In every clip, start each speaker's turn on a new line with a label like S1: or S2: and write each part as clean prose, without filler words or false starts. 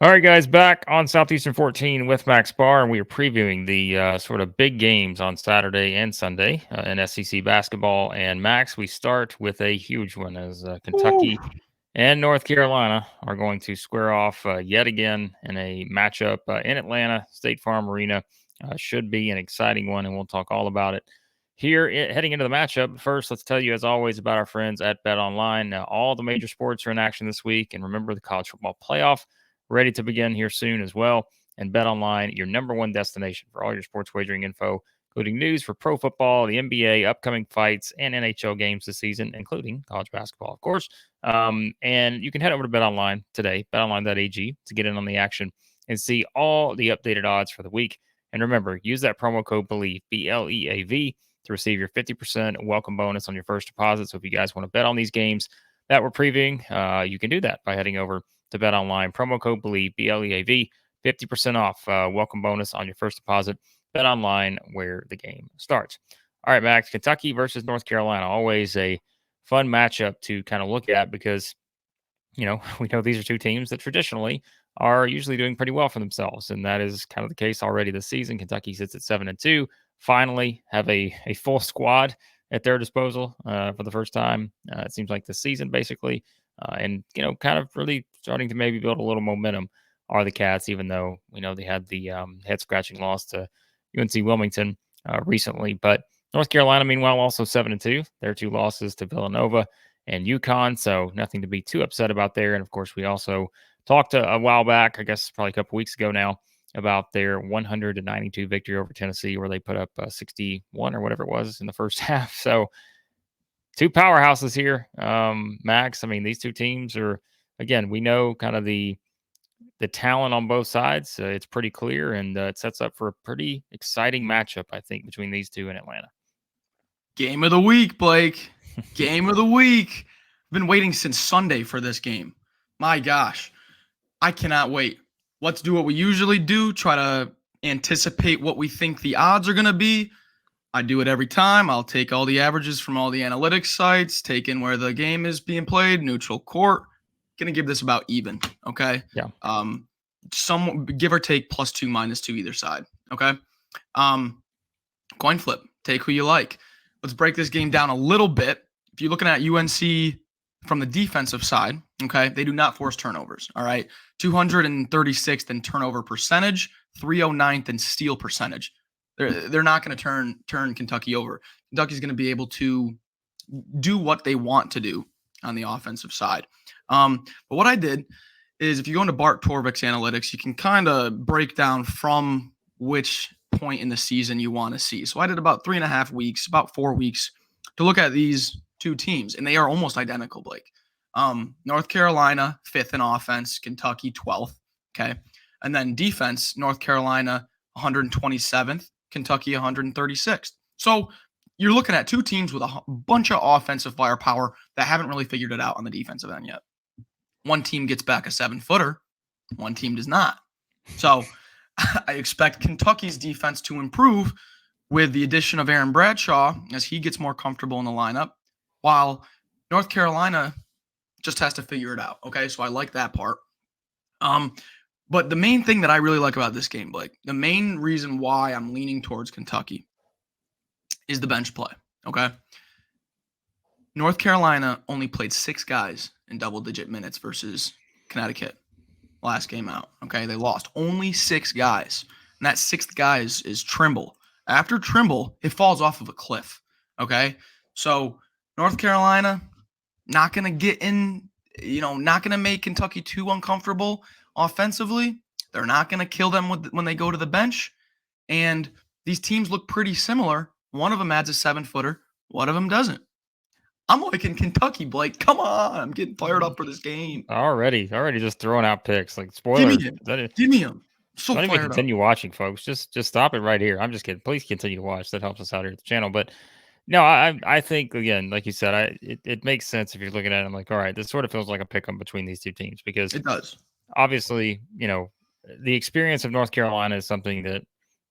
S1: All right, guys, back on Southeastern 14 with Max Barr, and we are previewing the sort of big games on Saturday and Sunday in SEC basketball. And Max, we start with a huge one as
S2: Woo.
S1: Kentucky and North Carolina are going to square off yet again in a matchup in Atlanta. State Farm Arena should be an exciting one, and we'll talk all about it here heading into the matchup. First, let's tell you, as always, about our friends at Bet Online. Now, all the major sports are in action this week, and remember the college football playoff ready to begin here soon as well. And Bet Online, your number one destination for all your sports wagering info, including news for pro football, the NBA, upcoming fights, and NHL games this season, including college basketball, of course. And you can head over to Bet Online today, betonline.ag, to get in on the action and see all the updated odds for the week. And remember, use that promo code BELIEVE, BLEAV, to receive your 50% welcome bonus on your first deposit. So if you guys want to bet on these games that we're previewing, you can do that by heading over to Bet Online. Promo code BELIEVE, BLEAV, 50% off welcome bonus on your first deposit. Bet Online, where the game starts. All right, Max, Kentucky versus North Carolina, always a fun matchup to kind of look at because, we know these are two teams that traditionally are usually doing pretty well for themselves. And that is kind of the case already this season. Kentucky sits at 7-2, finally have a full squad at their disposal for the first time. It seems like this season, basically. Kind of really starting to maybe build a little momentum are the Cats, even though we know they had the head scratching loss to UNC Wilmington recently. But North Carolina, meanwhile, also 7-2. Their two losses to Villanova and UConn, so nothing to be too upset about there. And of course, we also talked a while back, I guess probably a couple weeks ago now, about their 192 victory over Tennessee, where they put up 61 or whatever it was in the first half. So two powerhouses here, Max. I mean, these two teams are, again, we know kind of the talent on both sides. It's pretty clear, and it sets up for a pretty exciting matchup, I think, between these two in Atlanta.
S2: Game of the week, Blake. Game of the week. I've been waiting since Sunday for this game. My gosh. I cannot wait. Let's do what we usually do, try to anticipate what we think the odds are going to be. I do it every time. I'll take all the averages from all the analytics sites, take in where the game is being played, neutral court. Going to give this about even, okay?
S1: Yeah.
S2: Some give or take +2, -2 either side, okay? Coin flip. Take who you like. Let's break this game down a little bit. If you're looking at UNC from the defensive side, okay, they do not force turnovers, all right? 236th in turnover percentage, 309th in steal percentage. They're not going to turn Kentucky over. Kentucky's going to be able to do what they want to do on the offensive side. But what I did is if you go into Bart Torvik's analytics, you can kind of break down from which point in the season you want to see. So I did about 3.5 weeks, about 4 weeks to look at these two teams, and they are almost identical, Blake. North Carolina, 5th in offense, Kentucky, 12th. Okay. And then defense, North Carolina, 127th, Kentucky, 136th. So you're looking at two teams with a bunch of offensive firepower that haven't really figured it out on the defensive end yet. One team gets back a 7-footer, one team does not. So I expect Kentucky's defense to improve with the addition of Aaron Bradshaw as he gets more comfortable in the lineup, while North Carolina just has to figure it out. Okay, so I like that part. But the main thing that I really like about this game, Blake, the main reason why I'm leaning towards Kentucky is the bench play. Okay, North Carolina only played 6 guys in double-digit minutes versus Connecticut last game out. Okay, they lost only 6 guys, and that 6th guy is Trimble. After Trimble, it falls off of a cliff. Okay, so North Carolina not going to get in, not going to make Kentucky too uncomfortable offensively. They're not going to kill them when they go to the bench. And these teams look pretty similar. One of them adds a 7-footer. One of them doesn't. I'm liking Kentucky, Blake. Come on. I'm getting fired up for this game.
S1: Already just throwing out picks. Like, spoiler.
S2: Give me him. So
S1: don't even
S2: fired
S1: continue
S2: up.
S1: watching, folks. Just stop it right here. I'm just kidding. Please continue to watch. That helps us out here at the channel. But no, I think, again, like you said, it makes sense if you're looking at it. I'm like, all right, this sort of feels like a pick 'em between these two teams because
S2: it does.
S1: Obviously, the experience of North Carolina is something that,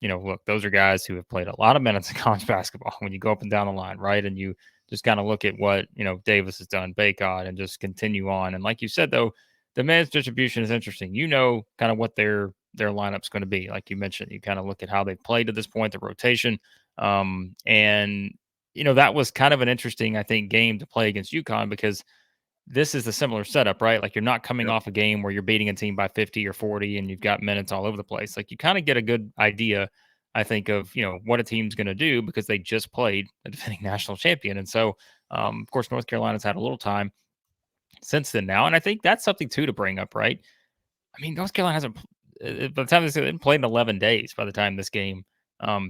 S1: look, those are guys who have played a lot of minutes in college basketball when you go up and down the line, right? And you just kind of look at what, Davis has done, Bacot, and just continue on. And like you said, though, the minutes distribution is interesting. You know, kind of what their lineup's going to be. Like you mentioned, you kind of look at how they played to this point, the rotation, and that was kind of an interesting, I think, game to play against UConn because this is a similar setup, right? Like you're not coming
S2: Yep.
S1: off a game where you're beating a team by 50 or 40 and you've got minutes all over the place. Like you kind of get a good idea, I think, of, what a team's going to do because they just played a defending national champion. And so, of course, North Carolina's had a little time since then now. And I think that's something too to bring up, right? I mean, North Carolina hasn't, by the time they haven't played in 11 days by the time this game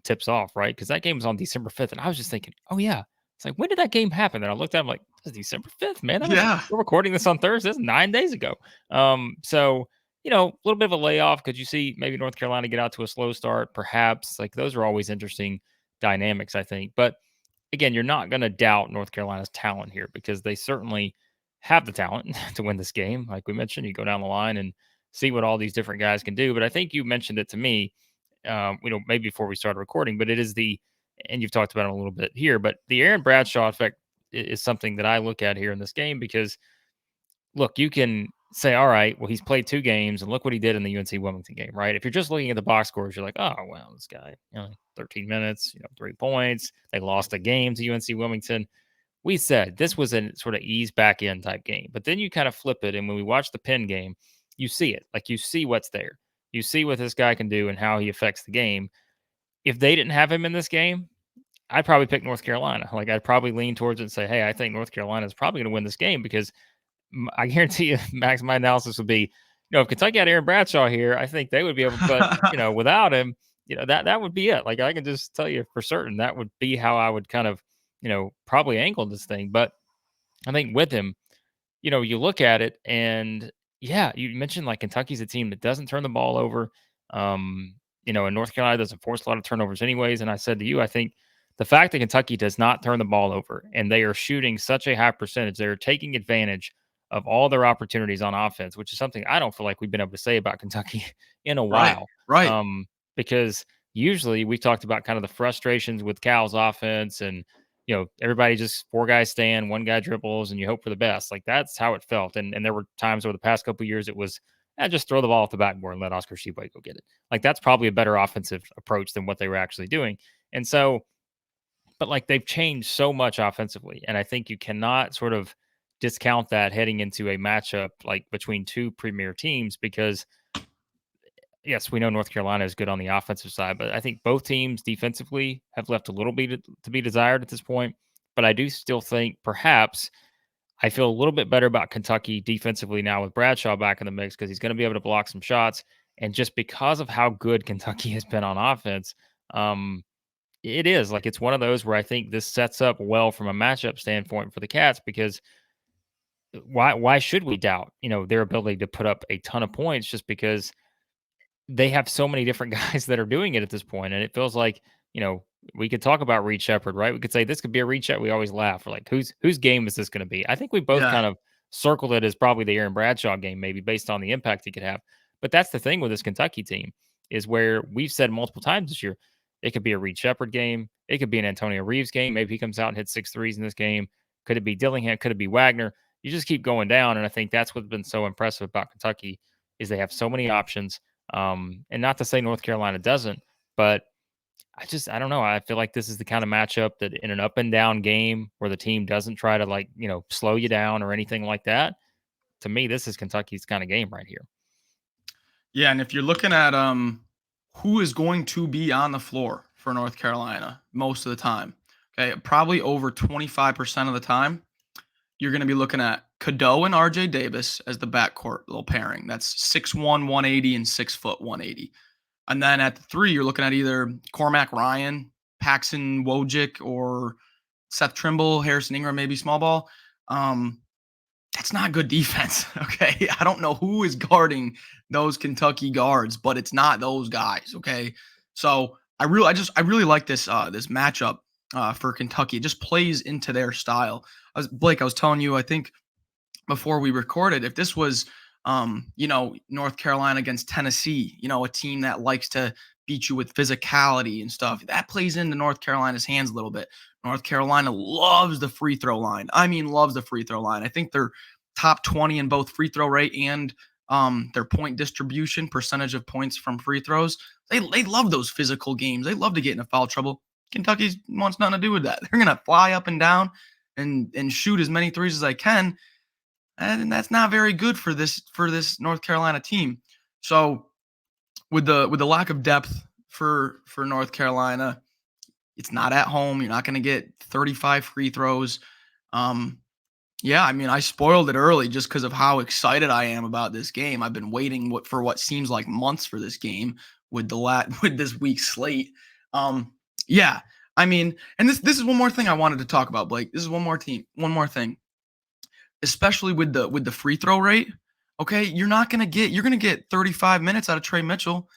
S1: tips off, right? Because that game was on December 5th. And I was just thinking, oh, yeah. It's like, when did that game happen? And I looked at it, I'm like, it's December 5th, man. That was,
S2: Yeah.
S1: we're recording this on Thursday. That's 9 days ago. So, a little bit of a layoff. Could you see maybe North Carolina get out to a slow start? Perhaps. Like, those are always interesting dynamics, I think. But again, you're not going to doubt North Carolina's talent here because they certainly have the talent to win this game. Like we mentioned, you go down the line and see what all these different guys can do. But I think you mentioned it to me, maybe before we started recording, but it is and you've talked about it a little bit here, but the Aaron Bradshaw effect is something that I look at here in this game because look, you can say, all right, well, he's played 2 games and look what he did in the UNC Wilmington game, right? If you're just looking at the box scores, you're like, oh, well, this guy, 13 minutes, 3 points. They lost a game to UNC Wilmington. We said this was a sort of ease back in type game, but then you kind of flip it. And when we watch the Penn game, you see it. Like you see what's there. You see what this guy can do and how he affects the game. If they didn't have him in this game, I'd probably pick North Carolina. Like I'd probably lean towards it and say, hey, I think North Carolina is probably going to win this game because I guarantee you, Max, my analysis would be, if Kentucky had Aaron Bradshaw here, I think they would be able, but without him, that would be it. Like I can just tell you for certain that would be how I would kind of, probably angle this thing. But I think with him, you look at it and yeah, you mentioned like Kentucky's a team that doesn't turn the ball over. And North Carolina doesn't force a lot of turnovers anyways. And I said to you, I think the fact that Kentucky does not turn the ball over and they are shooting such a high percentage, they're taking advantage of all their opportunities on offense, which is something I don't feel like we've been able to say about Kentucky in a
S2: Right.
S1: while.
S2: Right.
S1: Because usually we talked about kind of the frustrations with Cal's offense and everybody just 4 guys stand, 1 guy dribbles, and you hope for the best. Like that's how it felt. And there were times over the past couple of years it was just throw the ball off the backboard and let Oscar Tshiebwe go get it. Like that's probably a better offensive approach than what they were actually doing. And so, but like they've changed so much offensively, and I think you cannot sort of discount that heading into a matchup like between 2 premier teams because yes, we know North Carolina is good on the offensive side, but I think both teams defensively have left a little bit to be desired at this point. But I do still think perhaps I feel a little bit better about Kentucky defensively now with Bradshaw back in the mix because he's going to be able to block some shots. And just because of how good Kentucky has been on offense, it is like it's one of those where I think this sets up well from a matchup standpoint for the Cats because why should we doubt their ability to put up a ton of points just because they have so many different guys that are doing it at this point, and it feels like we could talk about Reed Shepherd, right? We could say this could be a Reed Shepherd. We always laugh. We're like, whose game is this going to be? I think we both
S2: Yeah.
S1: kind of circled it as probably the Aaron Bradshaw game, maybe based on the impact he could have. But that's the thing with this Kentucky team is where we've said multiple times this year, it could be a Reed Shepherd game, it could be an Antonio Reeves game. Maybe he comes out and hits 6 threes in this game. Could it be Dillingham? Could it be Wagner? You just keep going down, and I think that's what's been so impressive about Kentucky is they have so many options. And not to say North Carolina doesn't, but I don't know. I feel like this is the kind of matchup that in an up and down game where the team doesn't try to slow you down or anything like that. To me, this is Kentucky's kind of game right here.
S2: Yeah, and if you're looking at who is going to be on the floor for North Carolina most of the time, okay, probably over 25% of the time, you're going to be looking at Cadeau and RJ Davis as the backcourt little pairing. That's 6'1", 180 and 6 foot 180. And then at the 3, you're looking at either Cormac Ryan, Paxson Wojcik, or Seth Trimble, Harrison Ingram, maybe small ball. That's not good defense. Okay. I don't know who is guarding those Kentucky guards, but it's not those guys. Okay. So I really like this this matchup for Kentucky. It just plays into their style. Blake, I was telling you, I think before we recorded, if this was North Carolina against Tennessee, a team that likes to beat you with physicality and stuff, that plays into North Carolina's hands a little bit. North Carolina loves the free throw line. I mean, loves the free throw line. I think they're top 20 in both free throw rate and their point distribution, percentage of points from free throws. They love those physical games. They love to get into foul trouble. Kentucky wants nothing to do with that. They're going to fly up and down and shoot as many threes as they can. And that's not very good for this North Carolina team. So with the lack of depth for North Carolina, it's not at home. You're not going to get 35 free throws. Yeah, I mean, I spoiled it early just because of how excited I am about this game. I've been waiting for what seems like months for this game with with this week's slate. Yeah, I mean, and this is one more thing I wanted to talk about, Blake. This is one more thing, especially with the free throw rate. Okay, you're gonna get 35 minutes out of Trey Mitchell.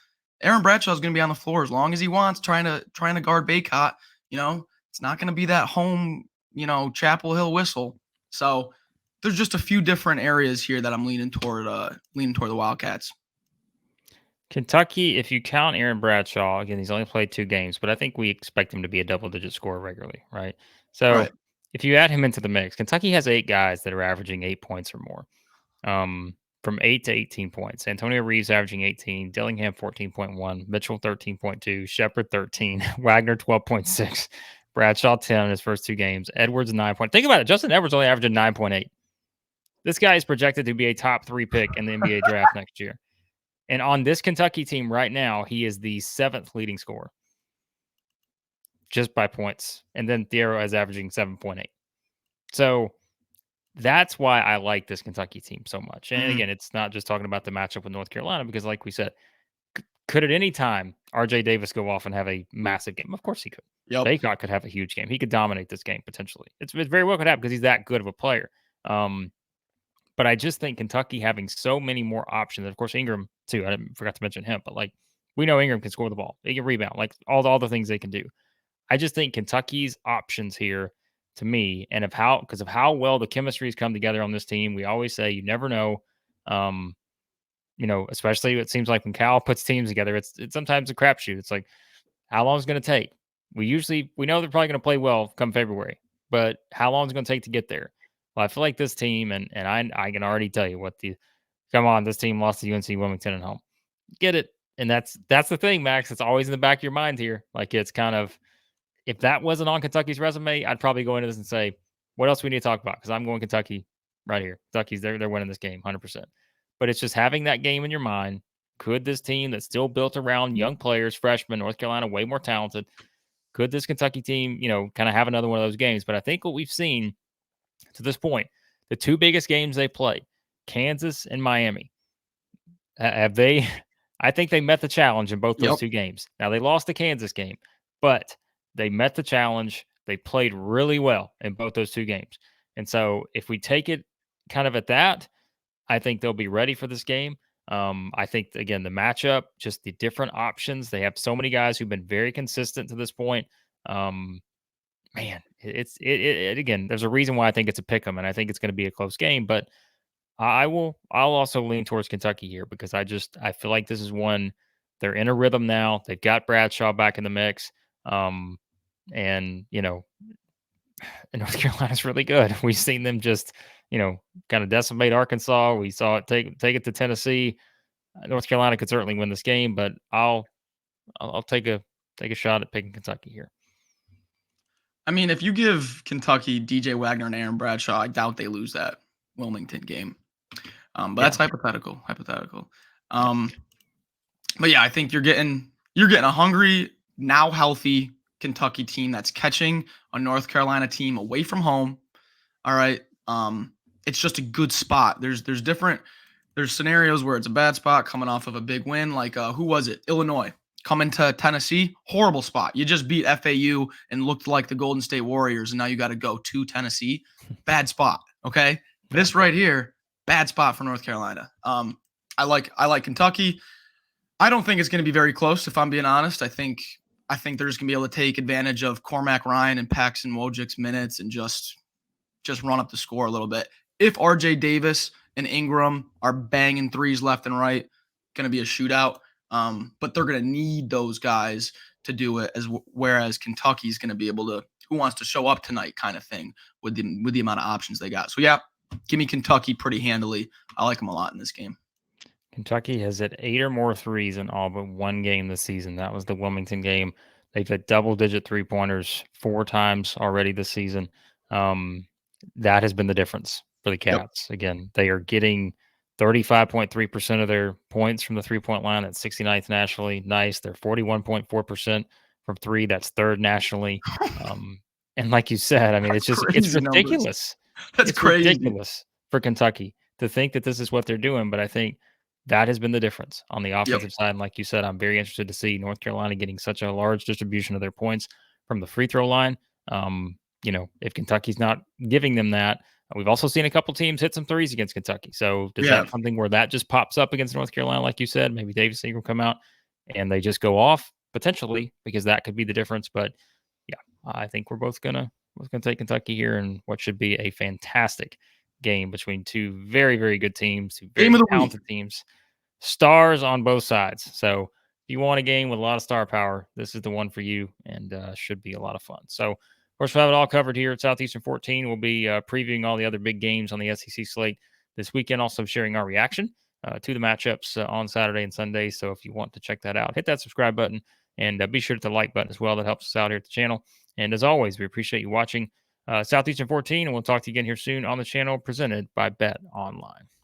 S2: Aaron Bradshaw is gonna be on the floor as long as he wants, trying to guard Baycott. It's not gonna be that home, Chapel Hill whistle. So there's just a few different areas here that I'm leaning toward the Wildcats.
S1: Kentucky, if you count Aaron Bradshaw, again, he's only played 2 games, but I think we expect him to be a double-digit scorer regularly, right? So
S2: Right.
S1: if you add him into the mix, Kentucky has 8 guys that are averaging 8 points or more, from 8 to 18 points. Antonio Reeves averaging 18, Dillingham 14.1, Mitchell 13.2, Shepard 13, Wagner 12.6, Bradshaw 10 in his first 2 games, Edwards 9. Think about it. Justin Edwards only averaging 9.8. This guy is projected to be a top 3 pick in the NBA draft next year. And on this Kentucky team right now, he is the 7th leading scorer just by points. And then Thiero is averaging 7.8. So that's why I like this Kentucky team so much. And again, it's not just talking about the matchup with North Carolina, because like we said, could at any time RJ Davis go off and have a massive game? Of course he could.
S2: Yep.
S1: Baycott could have a huge game. He could dominate this game potentially. It very well could happen because he's that good of a player. But I just think Kentucky having so many more options. Of course, Ingram too. I forgot to mention him, but we know Ingram can score the ball. He can rebound. All the things they can do. I just think Kentucky's options here, to me, and because of how well the chemistry has come together on this team. We always say you never know. Especially it seems like when Cal puts teams together, it's sometimes a crapshoot. It's like, how long is it going to take? We know they're probably going to play well come February, but how long is it going to take to get there? Well, I feel like this team, and I can already tell you this team lost to UNC Wilmington at home. Get it. And that's the thing, Max. It's always in the back of your mind here. It's kind of, if that wasn't on Kentucky's resume, I'd probably go into this and say, what else we need to talk about? Because I'm going Kentucky right here. Kentucky's they're winning this game 100%. But it's just having that game in your mind. Could this team that's still built around young players, freshmen, North Carolina, way more talented, could this Kentucky team, kind of have another one of those games? But I think what we've seen to this point, the 2 biggest games they played, Kansas and Miami, I think they met the challenge in both those 2 games. Now, they lost the Kansas game, but they met the challenge. They played really well in both those 2 games. And so if we take it kind of at that, I think they'll be ready for this game. I think, again, the matchup, just the different options. They have so many guys who've been very consistent to this point. Man, again, there's a reason why I think it's a pick 'em, and I think it's going to be a close game. But I'll also lean towards Kentucky here because I feel like this is one. They're in a rhythm now. They've got Bradshaw back in the mix. And North Carolina's really good. We've seen them just, kind of decimate Arkansas. We saw it take it to Tennessee. North Carolina could certainly win this game, but I'll take a shot at picking Kentucky here.
S2: I mean, if you give Kentucky DJ Wagner and Aaron Bradshaw, I doubt they lose that Wilmington game. But that's hypothetical. But yeah, I think you're getting a hungry, now healthy Kentucky team that's catching a North Carolina team away from home. All right. It's just a good spot. There's scenarios where it's a bad spot coming off of a big win. Like who was it? Illinois coming to Tennessee, horrible spot. You just beat FAU and looked like the Golden State Warriors, and now you got to go to Tennessee. Bad spot. Okay. This right here, bad spot for North Carolina. I like Kentucky. I don't think it's going to be very close, if I'm being honest. I think they're just going to be able to take advantage of Cormac Ryan and Paxton Wojcik's minutes and just run up the score a little bit. If RJ Davis and Ingram are banging threes left and right, going to be a shootout. But they're going to need those guys to do it, whereas Kentucky's going to be able to, who wants to show up tonight kind of thing with the amount of options they got. So yeah, Give me Kentucky pretty handily. I like them a lot in this game.
S1: Kentucky has hit 8 or more threes in all but one game this season. That was the Wilmington game. They've hit double-digit three-pointers 4 times already this season. That has been the difference for the
S2: Yep.
S1: Cats. Again, they are getting 35.3% of their points from the three-point line. That's 69th nationally. Nice. They're 41.4% from three. That's third nationally. And like you said, I mean, it's
S2: Crazy numbers.
S1: ridiculous.
S2: That's
S1: It's
S2: crazy.
S1: ridiculous for Kentucky to think that this is what they're doing. But I think that has been the difference on the offensive side. And like you said, I'm very interested to see North Carolina getting such a large distribution of their points from the free throw line. If Kentucky's not giving them that, we've also seen a couple teams hit some threes against Kentucky. So does that something where that just pops up against North Carolina, like you said? Maybe Davis Ingram come out and they just go off potentially, because that could be the difference. But yeah, I think we're both gonna take Kentucky here in what should be a fantastic game between two very, very good teams, two very talented teams, stars on both sides. So if you want a game with a lot of star power, this is the one for you, and should be a lot of fun. So, of course, we'll have it all covered here at Southeastern 14. We'll be previewing all the other big games on the SEC slate this weekend, also sharing our reaction to the matchups on Saturday and Sunday. So if you want to check that out, hit that subscribe button, and be sure to hit the like button as well. That helps us out here at the channel. And as always, we appreciate you watching Southeastern 14, and we'll talk to you again here soon on the channel, presented by Bet Online.